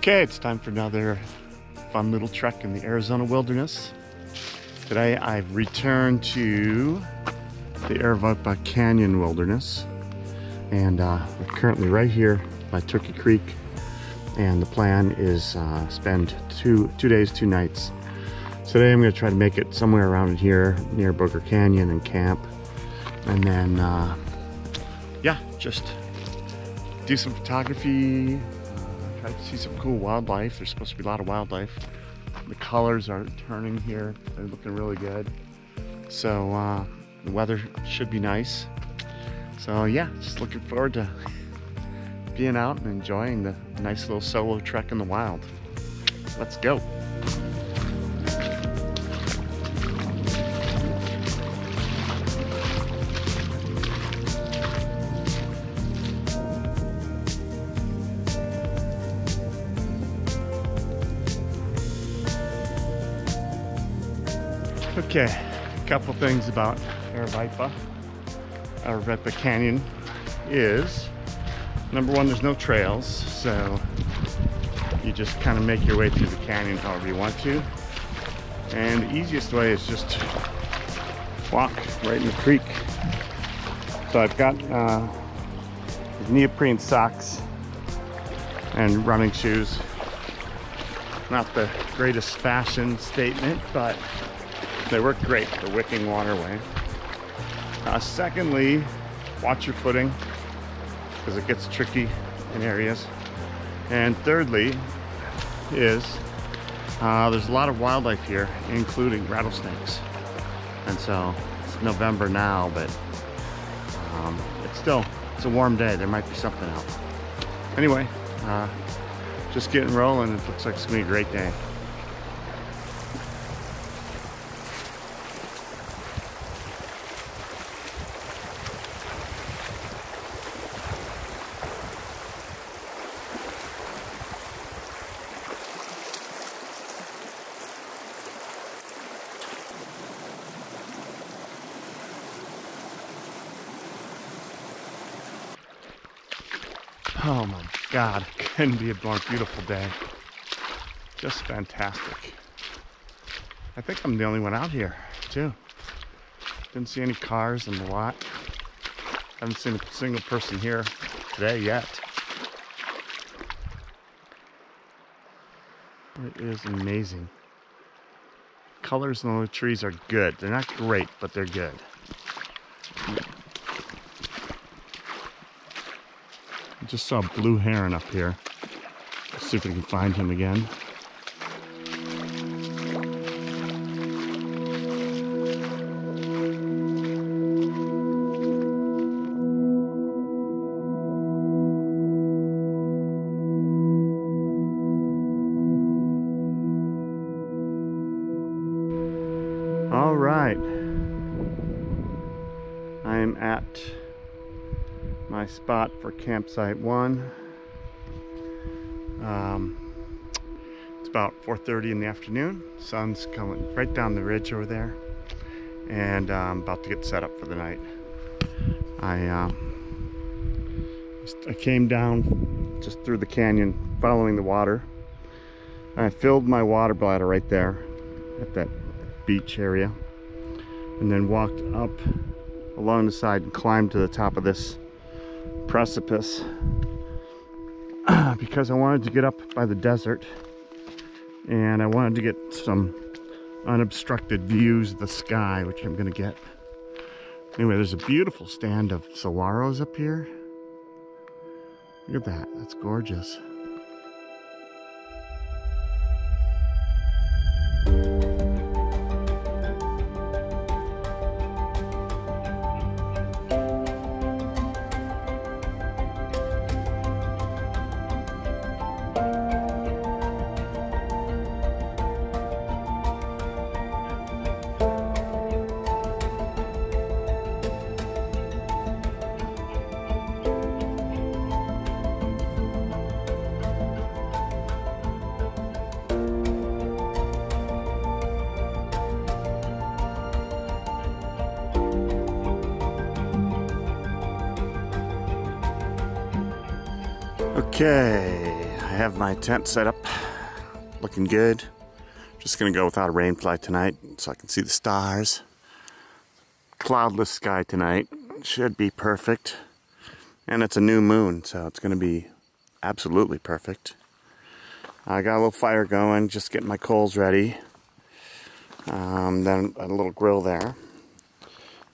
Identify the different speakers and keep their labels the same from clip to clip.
Speaker 1: Okay, it's time for another fun little trek in the Arizona wilderness. Today I've returned to the Aravaipa Canyon Wilderness, and we're currently right here by Turkey Creek, and the plan is spend two days, 2 nights. Today I'm going to try to make it somewhere around here near Booger Canyon and camp, and then yeah, just do some photography. Try to see some cool wildlife. There's supposed to be a lot of wildlife. The colors are turning here. They're looking really good. So the weather should be nice. So yeah, just looking forward to being out and enjoying the nice little solo trek in the wild. Let's go. Okay, a couple things about Aravaipa Canyon is, number one, there's no trails, so you just kind of make your way through the canyon however you want to. And the easiest way is just to walk right in the creek. So I've got neoprene socks and running shoes. Not the greatest fashion statement, but they work great for wicking waterway. Secondly, watch your footing because it gets tricky in areas. And thirdly is there's a lot of wildlife here, including rattlesnakes. And so it's November now, but it's a warm day. There might be something out. Anyway, just getting rolling. It looks like it's gonna be a great day. Oh my God, it couldn't be a more beautiful day. Just fantastic. I think I'm the only one out here too. Didn't see any cars in the lot. Haven't seen a single person here today yet. It is amazing. Colors on the trees are good. They're not great, but they're good. I just saw a blue heron up here. Let's see if we can find him again. All right. I am at my spot for campsite 1. It's about 4:30 in the afternoon. Sun's coming right down the ridge over there, and I'm about to get set up for the night. I came down just through the canyon following the water. I filled my water bladder right there at that beach area, and then walked up along the side and climbed to the top of this precipice because I wanted to get up by the desert, and I wanted to get some unobstructed views of the sky, which I'm gonna get. Anyway, there's a beautiful stand of saguaros up here. Look at that, that's gorgeous. Okay, I have my tent set up, looking good. Just gonna go without a rain fly tonight so I can see the stars. Cloudless sky tonight, should be perfect. And it's a new moon, so it's gonna be absolutely perfect. I got a little fire going, just getting my coals ready. Then a little grill there.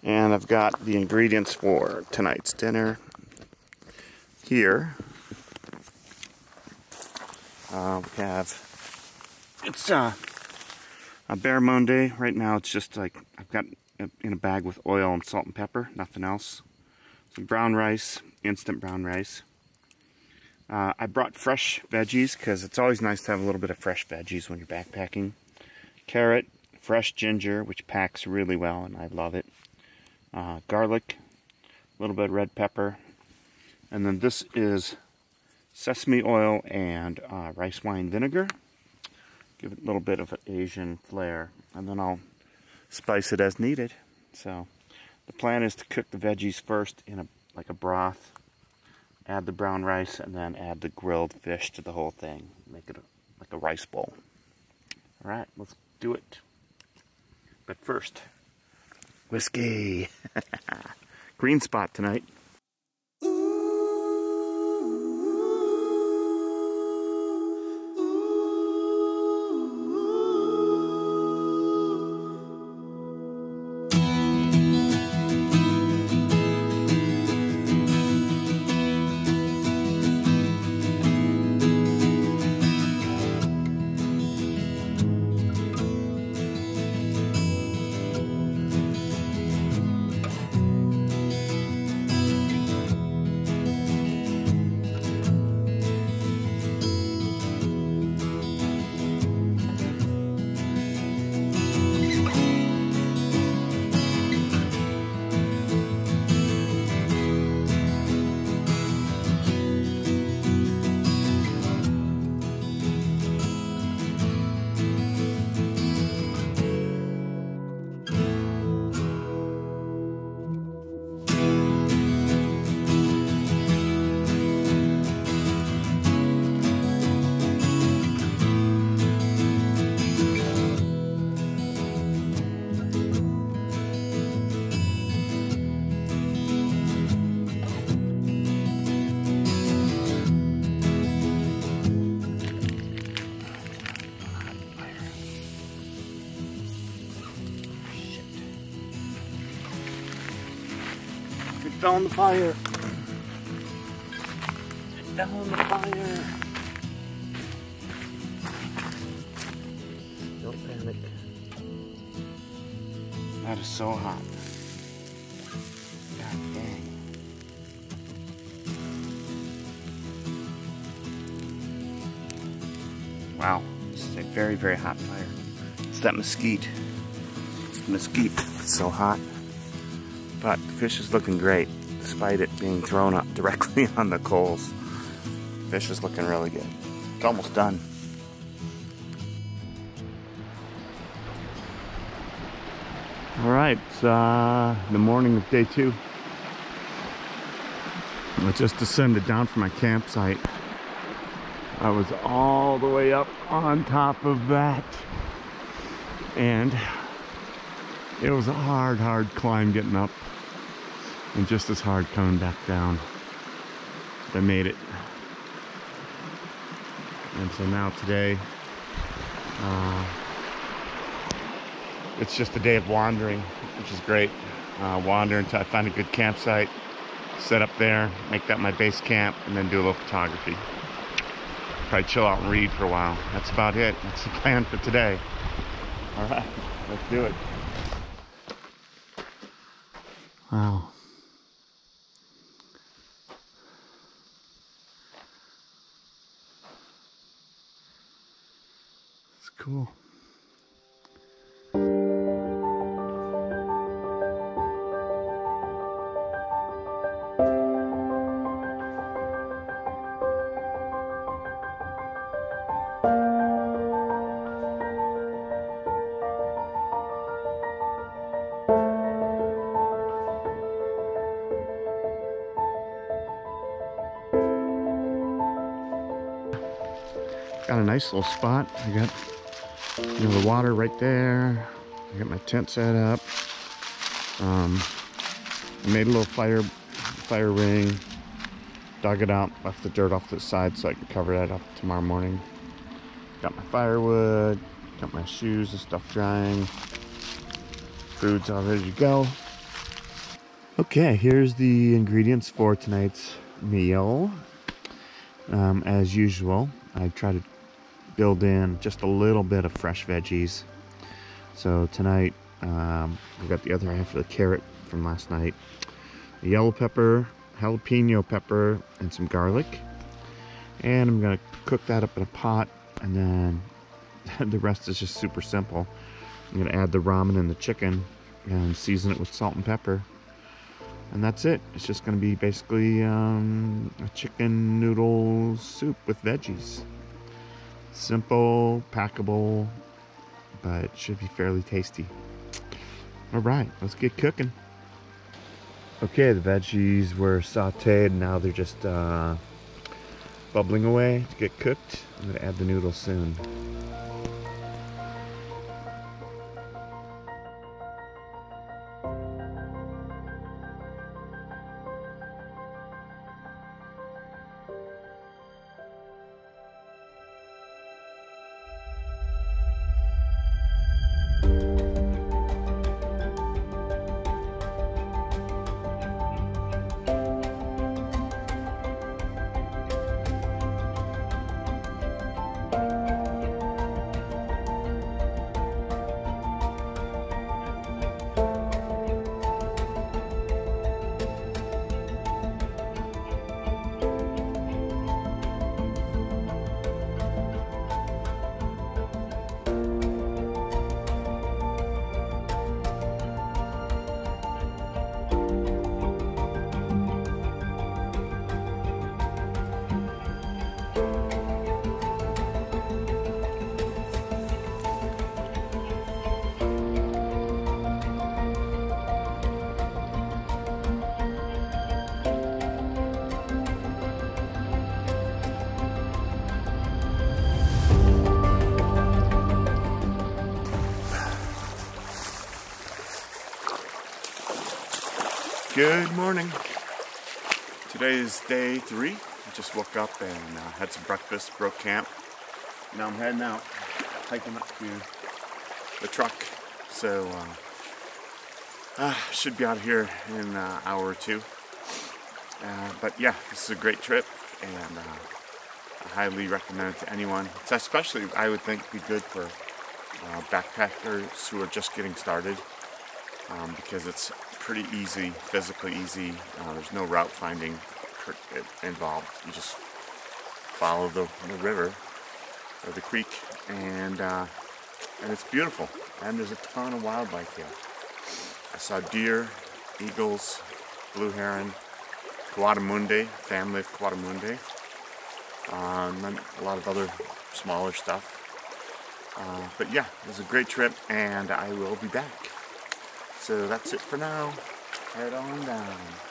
Speaker 1: And I've got the ingredients for tonight's dinner here. We have, it's a barramundi day. Right now it's just like, I've got in a bag with oil and salt and pepper, nothing else. Some brown rice, instant brown rice. I brought fresh veggies because it's always nice to have a little bit of fresh veggies when you're backpacking. Carrot, fresh ginger, which packs really well and I love it. Garlic, a little bit of red pepper. And then this is sesame oil and rice wine vinegar. Give it a little bit of an Asian flair, and then I'll spice it as needed. So the plan is to cook the veggies first in like a broth, add the brown rice, and then add the grilled fish to the whole thing. Make it like a rice bowl. All right, let's do it. But first, whiskey. Green spot tonight. It fell in the fire. It fell in the fire. Don't panic. That is so hot. God dang. Wow, this is a very, very hot fire. It's that mesquite. It's the mesquite. It's so hot. But the fish is looking great. despite it being thrown up directly on the coals. Fish is looking really good. It's almost done. All right, it's the morning of day 2. I just descended down from my campsite. I was all the way up on top of that, and it was a hard climb getting up, and just as hard coming back down. But I made it. And so now today, it's just a day of wandering, which is great. Wander until I find a good campsite, set up there, make that my base camp, and then do a little photography. Probably chill out and read for a while. That's about it. That's the plan for today. All right, let's do it. Wow. It's cool. Got a nice little spot. I got, the water right there. I got my tent set up. I made a little fire ring, dug it out, left the dirt off to the side so I could cover that up tomorrow morning. Got my firewood, got my shoes and stuff drying. Food's all ready to go. Okay, here's the ingredients for tonight's meal. As usual, I try to build in just a little bit of fresh veggies. So tonight, we got the other half of the carrot from last night, a yellow pepper, jalapeno pepper, and some garlic. And I'm gonna cook that up in a pot, and then the rest is just super simple. I'm gonna add the ramen and the chicken and season it with salt and pepper. And that's it. It's just gonna be basically a chicken noodle soup with veggies. Simple, packable, but it should be fairly tasty. All right, let's get cooking. Okay, the veggies were sauteed. Now they're just bubbling away to get cooked. I'm gonna add the noodles soon. Good morning. Today is day 3. I just woke up and had some breakfast, broke camp. Now I'm heading out, hiking up to the truck. So should be out of here in an hour or 2. But yeah, this is a great trip, and I highly recommend it to anyone. It's especially, I would think, be good for backpackers who are just getting started, because it's pretty easy, physically easy. There's no route finding involved. You just follow the river or the creek, and it's beautiful. And there's a ton of wildlife here. I saw deer, eagles, blue heron, Guadamundi, family of Guadamundi. And a lot of other smaller stuff. But yeah, it was a great trip, and I will be back. So that's it for now. Head on down.